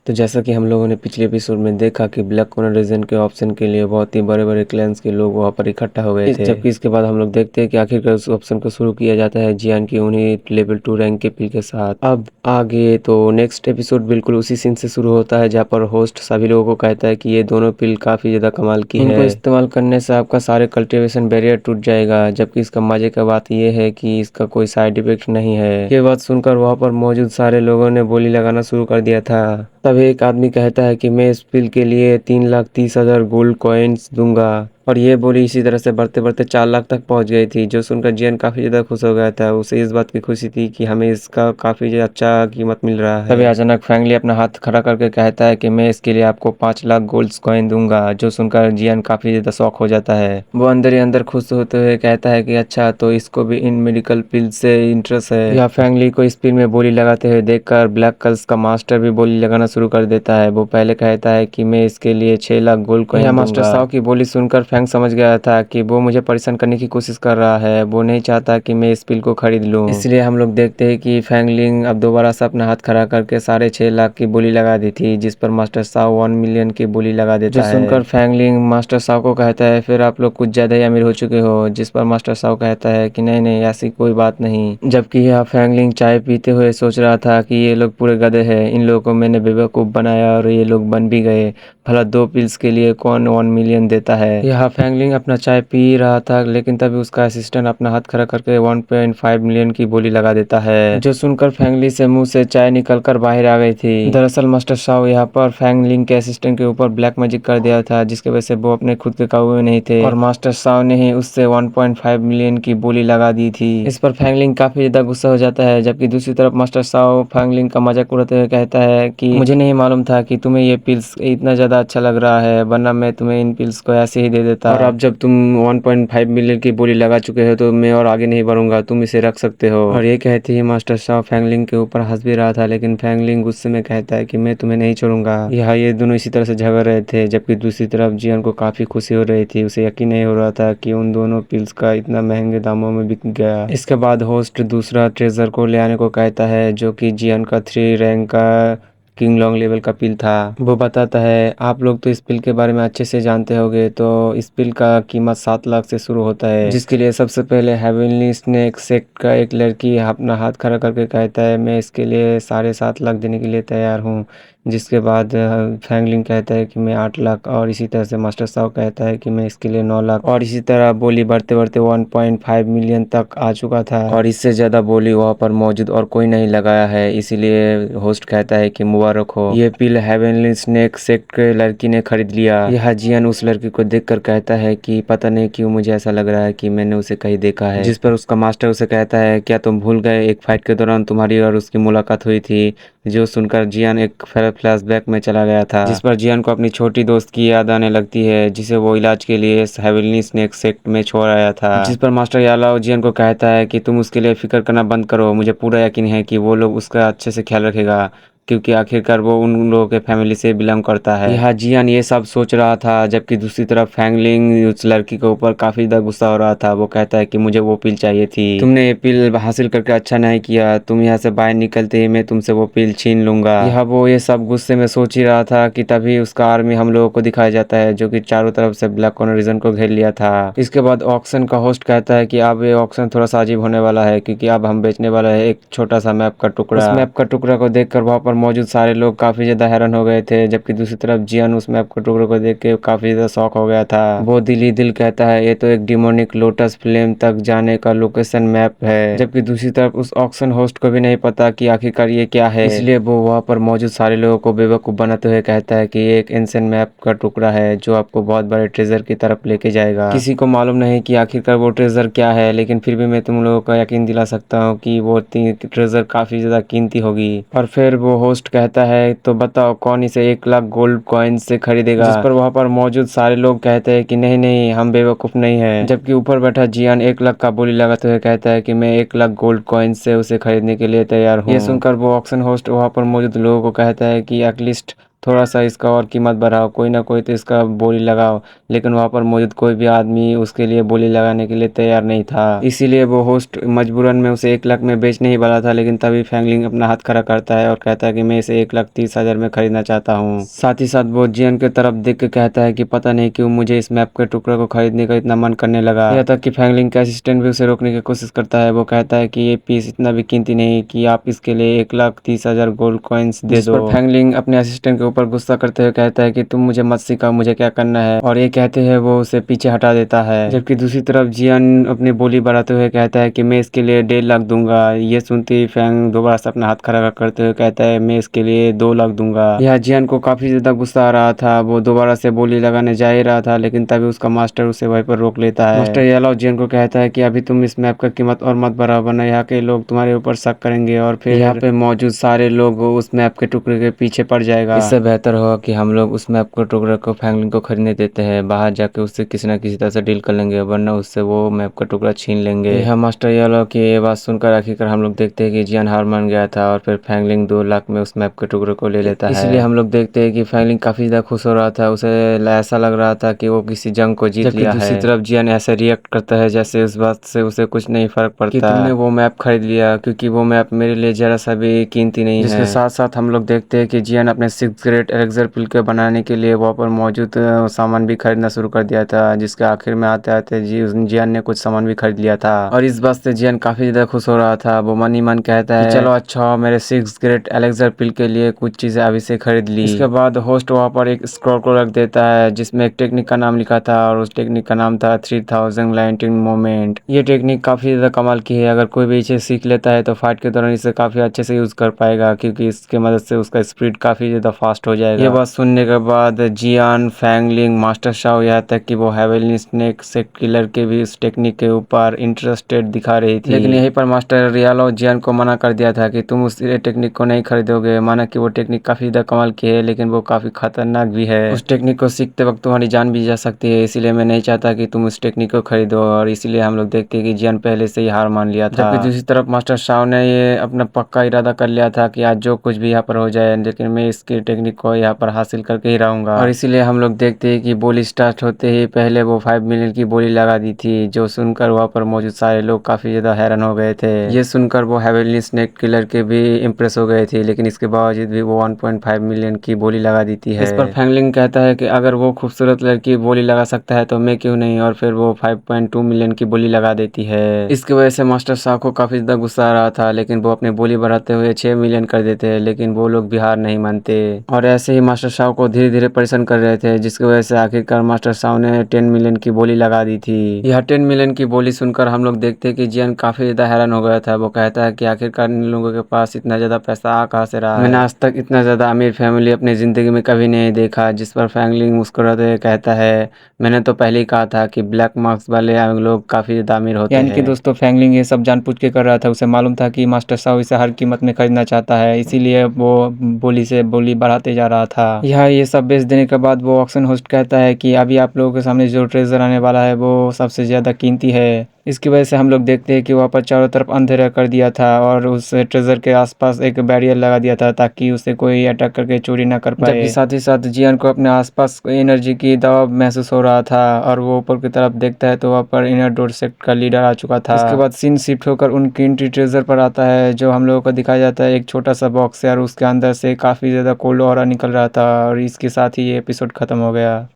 तो जैसा कि हम लोगों ने पिछले एपिसोड में देखा कि ब्लैक कॉर्नर रीजन के ऑप्शन के लिए बहुत ही बड़े बड़े क्लैंस के लोग वहां पर इकट्ठा हो गए थे। जबकि इसके बाद हम लोग देखते हैं कि आखिरकार उस ऑप्शन को शुरू किया जाता है जियान की उन्हीं लेवल 2 रैंक के पिल के साथ। अब आगे तो नेक्स्ट एपिसोड बिल्कुल उसी सीन से शुरू होता है जहाँ पर होस्ट सभी लोगों को कहता है कि ये दोनों पिल काफी ज्यादा कमाल की है, इनको इस्तेमाल करने से आपका सारे कल्टीवेशन बैरियर टूट जाएगा। जबकि इसका मजे का बात यह है कि इसका कोई साइड इफेक्ट नहीं है। ये बात सुनकर वहाँ पर मौजूद सारे लोगों ने बोली लगाना शुरू कर दिया था। तब एक आदमी कहता है कि मैं इस पिल के लिए 3,30,000 गोल्ड कॉइन्स दूंगा, और ये बोली इसी तरह से बढ़ते बढ़ते 4 लाख तक पहुंच गई थी, जो सुनकर जियन काफी ज्यादा खुश हो गया था। उसे इस बात की खुशी थी कि हमें इसका काफी अच्छा कीमत मिल रहा है। तभी अचानक फैंगली अपना हाथ खड़ा करके कहता है कि मैं इसके लिए आपको 5 लाख गोल्ड कॉइन दूंगा, जो सुनकर जियन काफी ज्यादा शौक हो जाता है। वो अंदर ही अंदर खुश होते हुए कहता है कि अच्छा, तो इसको भी इन मेडिकल पिल से इंटरेस्ट है। या फैंगली को इस पिल में बोली लगाते हुए देखकर ब्लैक कल्स का मास्टर भी बोली लगाना शुरू कर देता है। वो पहले कहता है कि मैं इसके लिए 6 लाख गोल्ड कॉइन दूंगा। मास्टर साव की बोली सुनकर फैंग समझ गया था कि वो मुझे परेशान करने की कोशिश कर रहा है। वो नहीं चाहता कि मैं इस पिल को खरीद लूं। इसलिए हम लोग देखते हैं कि फैंगलिंग अब दोबारा से अपना हाथ खड़ा करके 6.5 लाख की बोली लगा दी थी, जिस पर मास्टर साव 1 मिलियन की बोली लगा देता है। सुनकर फैंगलिंग मास्टर साव को कहता है फिर आप लोग कुछ ज्यादा ही अमीर हो चुके हो, जिस पर मास्टर साव कहता है कि नहीं नहीं, ऐसी कोई बात नहीं। जबकि यह फैंगलिंग चाय पीते हुए सोच रहा था कि ये लोग पूरे गधे हैं, इन लोगों को मैंने बेवकूफ बनाया और ये लोग बन भी गए। भला 2 पिल्स के लिए कौन 1 मिलियन देता है। यह फैंगलिंग अपना चाय पी रहा था, लेकिन तभी उसका असिस्टेंट अपना हाथ खड़ा करके 1.5 मिलियन की बोली लगा देता है, जो सुनकर फैंगली से मुंह से चाय निकलकर बाहर आ गई थी। दरअसल मास्टर साव यहाँ पर फैंगलिंग के असिस्टेंट के ऊपर ब्लैक मैजिक कर दिया था, जिसकी वजह से वो अपने खुद के काबू में नहीं थे, और मास्टर साव ने ही उससे 1.5 मिलियन की बोली लगा दी थी। इस पर फैंगलिंग काफी ज्यादा गुस्सा हो जाता है। जबकि दूसरी तरफ मास्टर साव फैंगलिंग का मजाक उड़ाते हुए कहता है कि मुझे नहीं मालूम था कि तुम्हें ये पिल्स इतना ज्यादा अच्छा लग रहा है, वरना मैं तुम्हें इन पिल्स को ऐसे ही दे देता। और अब जब तुम 1.5 मिलियन की बोली लगा चुके हो तो मैं और आगे नहीं बढ़ूंगा, तुम इसे रख सकते हो। और ये कहते ही मास्टर साव फैंगलिंग के ऊपर हंस भी रहा था, लेकिन फैंगलिंग गुस्से में कहता है कि मैं तुम्हें नहीं छोड़ूंगा। ये दोनों इसी तरह से झगड़ रहे थे। जबकि दूसरी तरफ जियन को काफी खुशी हो रही थी। उसे यकीन नहीं हो रहा था कि उन दोनों पिल्स का इतना महंगे दामों में बिक गया। इसके बाद होस्ट दूसरा ट्रेजर को ले आने को कहता है, जो कि जियन का 3 रैंक का किंग लॉन्ग लेवल का पिल था। वो बताता है आप लोग तो इस पिल के बारे में अच्छे से जानते होंगे, तो इस पिल का कीमत 7 लाख से शुरू होता है, जिसके लिए सबसे पहले हेवनली स्नेक सेक्ट का एक लड़की अपना हाथ खड़ा करके कहता है मैं इसके लिए 7.5 लाख देने के लिए तैयार हूँ। जिसके बाद फैंगलिंग कहता है कि मैं 8 लाख, और इसी तरह से मास्टर साव कहता है कि मैं इसके लिए 9 लाख, और इसी तरह बोली बढ़ते बढ़ते 1.5 मिलियन तक आ चुका था, और इससे ज्यादा बोली वहाँ पर मौजूद और कोई नहीं लगाया है। इसीलिए होस्ट कहता है कि मुबारक हो, ये पिल हेवनली स्नेक सेक्ट के लड़की ने खरीद लिया। यह जियन उस लड़की को देखकर कहता है कि पता नहीं क्यों मुझे ऐसा लग रहा है कि मैंने उसे कहीं देखा है। जिस पर उसका मास्टर उसे कहता है क्या तुम भूल गए, एक फाइट के दौरान तुम्हारी और उसकी मुलाकात हुई थी। जो सुनकर जियन एक फ्लैशबैक में चला गया था, जिस पर जियन को अपनी छोटी दोस्त की याद आने लगती है, जिसे वो इलाज के लिए हेवनली स्नेक सेक्ट में छोड़ आया था। जिस पर मास्टर यालाओ जियन को कहता है कि तुम उसके लिए फिक्र करना बंद करो, मुझे पूरा यकीन है कि वो लोग उसका अच्छे से ख्याल रखेगा, क्योंकि आखिरकार वो उन लोगों के फैमिली से बिलोंग करता है। यहाँ जियन ये सब सोच रहा था। जबकि दूसरी तरफ फैंगलिंग उस लड़की के ऊपर काफी ज्यादा गुस्सा हो रहा था। वो कहता है कि मुझे वो पिल चाहिए थी, तुमने ये पिल हासिल करके अच्छा नहीं किया, तुम यहाँ से बाहर निकलते ही मैं तुमसे वो पिल छीन लूंगा। यह वो ये सब गुस्से में सोच ही रहा था कि तभी उसका आर्मी हम लोगों को दिखाया जाता है, जो कि चारों तरफ से ब्लैक कॉर्नर रीजन को घेर लिया था। इसके बाद ऑक्शन का होस्ट कहता है कि अब ये ऑक्शन थोड़ा सा अजीब होने वाला है, क्योंकि अब हम बेचने वाला है एक छोटा सा मैप का टुकड़ा। उस मैप का टुकड़ा को देखकर वहाँ पर मौजूद सारे लोग काफी ज्यादा हैरान हो गए थे। जबकि दूसरी तरफ जियन उस मैप के टुकड़े को देख के काफी ज्यादा शॉक हो गया था। वो दिल ही दिल कहता है ये तो एक डिमोनिक लोटस फ्लेम तक जाने का लोकेशन मैप है। जबकि दूसरी तरफ उस ऑक्शन होस्ट को भी नहीं पता कि आखिरकार ये क्या है, इसलिए वो वहाँ पर मौजूद सारे लोगों को बेवकूफ बनाते हुए कहता है कि ये एक एंशिएंट मैप का टुकड़ा है, जो आपको बहुत बड़े ट्रेजर की तरफ लेके जाएगा। किसी को मालूम नहीं कि आखिरकार वो ट्रेजर क्या है, लेकिन फिर भी मैं तुम लोगों को यकीन दिला सकता हूँ कि वो ट्रेजर काफी ज्यादा कीमती होगी। और फिर वो होस्ट कहता है तो बताओ कौन इसे 1 लाख गोल्ड कॉइन से खरीदेगा। जिस पर वहाँ पर मौजूद सारे लोग कहते हैं कि नहीं नहीं, हम बेवकूफ नहीं है। जबकि ऊपर बैठा जियान 1 लाख का बोली लगाते हुए कहता है कि मैं 1 लाख गोल्ड कॉइन से उसे खरीदने के लिए तैयार हूँ। ये सुनकर वो ऑक्शन होस्ट वहाँ पर मौजूद लोगों को कहता है कि एटलीस्ट थोड़ा सा इसका और कीमत बढ़ाओ, कोई ना कोई तो इसका बोली लगाओ। लेकिन वहाँ पर मौजूद कोई भी आदमी उसके लिए बोली लगाने के लिए तैयार नहीं था। इसीलिए वो होस्ट मजबूरन में उसे 1 लाख में बेचने ही वाला था, लेकिन तभी फैंगलिंग अपना हाथ खड़ा करता है और कहता है कि मैं इसे 1,30,000 में खरीदना चाहता हूँ। साथ ही साथ वो जियन की तरफ देख के कहता है कि पता नहीं क्यों मुझे इस मैप के टुकड़े को खरीदने का इतना मन करने लगा। यहाँ तक कि फैंगलिंग का असिस्टेंट भी उसे रोकने की कोशिश करता है। वो कहता है कि ये पीस इतना भी कीमती नहीं कि आप इसके लिए 1,30,000 गोल्ड कॉइन्स दे दो। फैंगलिंग अपने असिस्टेंट के ऊपर गुस्सा करते हुए कहता है कि तुम मुझे मत सिखाओ मुझे क्या करना है, और ये कहते हुए वो उसे पीछे हटा देता है। जबकि दूसरी तरफ जियन अपनी बोली बढ़ाते हुए कहता है कि मैं इसके लिए 1.5 लाख दूंगा। ये सुनते ही फैंग दोबारा से अपना हाथ खड़ा करते हुए कहता है मैं इसके लिए 2 लाख दूंगा। यह जियन को काफी ज्यादा गुस्सा आ रहा था। वो दोबारा से बोली लगाने जा ही रहा था, लेकिन तभी उसका मास्टर उसे वहीं पर रोक लेता है। मास्टर येलो जियन को कहता है कि अभी तुम इस मैप का कीमत और मत बढ़ाओ, वरना यहाँ के लोग तुम्हारे ऊपर शक करेंगे और फिर यहाँ पे मौजूद सारे लोग उस मैप के टुकड़े के पीछे पड़ जाएगा। इससे बेहतर होगा कि हम लोग उस मैप के टुकड़े को फैंगलिंग को खरीदने देते हैं, बाहर जाके उससे किसी न किसी तरह से डील कर लेंगे, वरना उससे वो मैप का टुकड़ा छीन लेंगे। यह मास्टर येलो की ये बात सुनकर आखिरकार हम लोग देखते हैं कि जियान हार मान गया था और फिर फैंगलिंग 2 लाख में उस मैप के टुकड़े को ले लेता है। इसलिए हम लोग देखते हैं कि फैंगलिंग काफी ज्यादा खुश हो रहा था। उसे ऐसा लग रहा था कि वो किसी जंग को जीत लिया है। दूसरी तरफ जियान ऐसे रिएक्ट करता है जैसे इस बात से उसे कुछ नहीं फर्क पड़ता कि तुमने वो मैप खरीद लिया, क्योंकि वो मैप मेरे लिए जरा सा भी कीमती नहीं है। जिसके साथ साथ हम लोग देखते हैं कि जियान अपने 6th ग्रेड एलेक्सर पिल के बनाने के लिए वहाँ पर मौजूद सामान भी खरीदना शुरू कर दिया था, जिसके आखिर में आते आते जियान ने कुछ सामान भी खरीद लिया था। और इस बात से जियान काफी ज्यादा खुश हो रहा था। वो मन ही मन कहता है चलो अच्छा मेरे 6th ग्रेड एलेक्सर पिल के लिए कुछ चीजें अभी से खरीद ली। इसके बाद होस्ट वहाँ पर एक स्क्रॉल को रख देता है जिसमें एक टेक्निक का नाम लिखा था, और उस टेक्निक का नाम था 3000 लाइटिंग मोमेंट। ये टेक्निक काफी ज्यादा कमाल की है। अगर कोई भी इसे सीख लेता है तो फाइट के दौरान इसे काफी अच्छे से यूज कर पाएगा, क्योंकि इसके मदद से उसका स्पीड काफी ज्यादा फास्ट हो जाएगा। ये बात सुनने के बाद जियान, फैंगलिंग, मास्टर शाओ, यहाँ तक कि वो हेवनली स्नेक सेक्ट किलर के भी इस टेक्निक के ऊपर इंटरेस्टेड दिखा रही थी। लेकिन यहीं पर मास्टर रियालो जियान को मना कर दिया था कि तुम उस टेक्निक को नहीं खरीदोगे। माना कि वो टेक्निक काफी ज्यादा कमाल की है, लेकिन वो काफी खतरनाक भी है। उस टेक्निक को सीखते वक्त तुम्हारी जान भी जा सकती है, इसीलिए मैं नहीं चाहता कि तुम उस टेक्निक को खरीदो। और इसीलिए हम लोग देखते हैं कि जियान पहले से ही हार मान लिया था। जबकि दूसरी तरफ मास्टर शाओ ने ये अपना पक्का इरादा कर लिया था कि आज जो कुछ भी यहाँ पर हो जाए, लेकिन मैं इसकी टेक्निक को यहाँ पर हासिल करके ही रहूंगा। और इसीलिए हम लोग देखते हैं कि बोली स्टार्ट होते ही पहले वो 5 मिलियन की बोली लगा दी थी, जो सुनकर वहाँ पर मौजूद सारे लोग काफी ज्यादा हैरान हो गए थे। ये सुनकर वो हेवनली स्नेक किलर के भी इम्प्रेस हो गए थे, लेकिन इसके बावजूद भी वो 1.5 मिलियन की बोली लगा देती है। इस पर फैंगलिंग कहता है कि अगर वो खूबसूरत लड़की बोली लगा सकता है तो मैं क्यों नहीं, और फिर वो 5.2 मिलियन की बोली लगा देती है। इसकी वजह से मास्टर शाह को काफी ज्यादा गुस्सा आ रहा था, लेकिन वो अपनी बोली बढ़ाते हुए 6 मिलियन कर देते हैं, लेकिन वो लोग भी हार नहीं मानते और ऐसे ही मास्टर शाह को धीरे धीरे परेशान कर रहे थे, जिसकी वजह से आखिरकार मास्टर शाह ने 10 मिलियन की बोली लगा दी थी। यह 10 मिलियन की बोली सुनकर हम लोग देखते हैं कि जियान काफी ज्यादा हैरान हो गया था। वो कहता है कि आखिरकार इन लोगों के पास इतना ज्यादा पैसा आ कहाँ से रहा है। मैंने आज तक इतना ज्यादा अमीर फैमिली अपनी जिंदगी में कभी नहीं देखा। जिस पर फैंगलिंग मुस्कुराते हुए कहता है मैंने तो पहले ही कहा था कि ब्लैक मार्क्स वाले लोग काफी ज्यादा अमीर होते हैं। यानी कि दोस्तों फैंगलिंग ये सब जानबूझ के कर रहा था। उसे मालूम था कि मास्टर शाह इसे हर कीमत में खरीदना चाहता है, इसीलिए वो बोली से बोली बढ़ाते जा रहा था। ये सब बेच देने के बाद वो ऑक्शन होस्ट कहता है कि अभी आप लोगों के सामने जो ट्रेजर आने वाला है वो सबसे ज्यादा कीमती है। इसकी वजह से हम लोग देखते हैं कि वहाँ पर चारों तरफ अंधेरा कर दिया था और उस ट्रेजर के आसपास एक बैरियर लगा दिया था ताकि उसे कोई अटैक करके चोरी ना कर पाए। जबकि साथ ही साथ जियान को अपने आसपास एनर्जी की दबाव महसूस हो रहा था और वो ऊपर की तरफ देखता है तो वहाँ पर इनर डोर सेक्ट का लीडर आ चुका था। इसके बाद सीन शिफ्ट होकर उनकी एंट्री ट्रेजर पर आता है, जो हम लोगों को दिखाया जाता है एक छोटा सा बॉक्स है और उसके अंदर से काफी ज्यादा कोल्ड ऑरा निकल रहा था। और इसके साथ ही ये एपिसोड खत्म हो गया।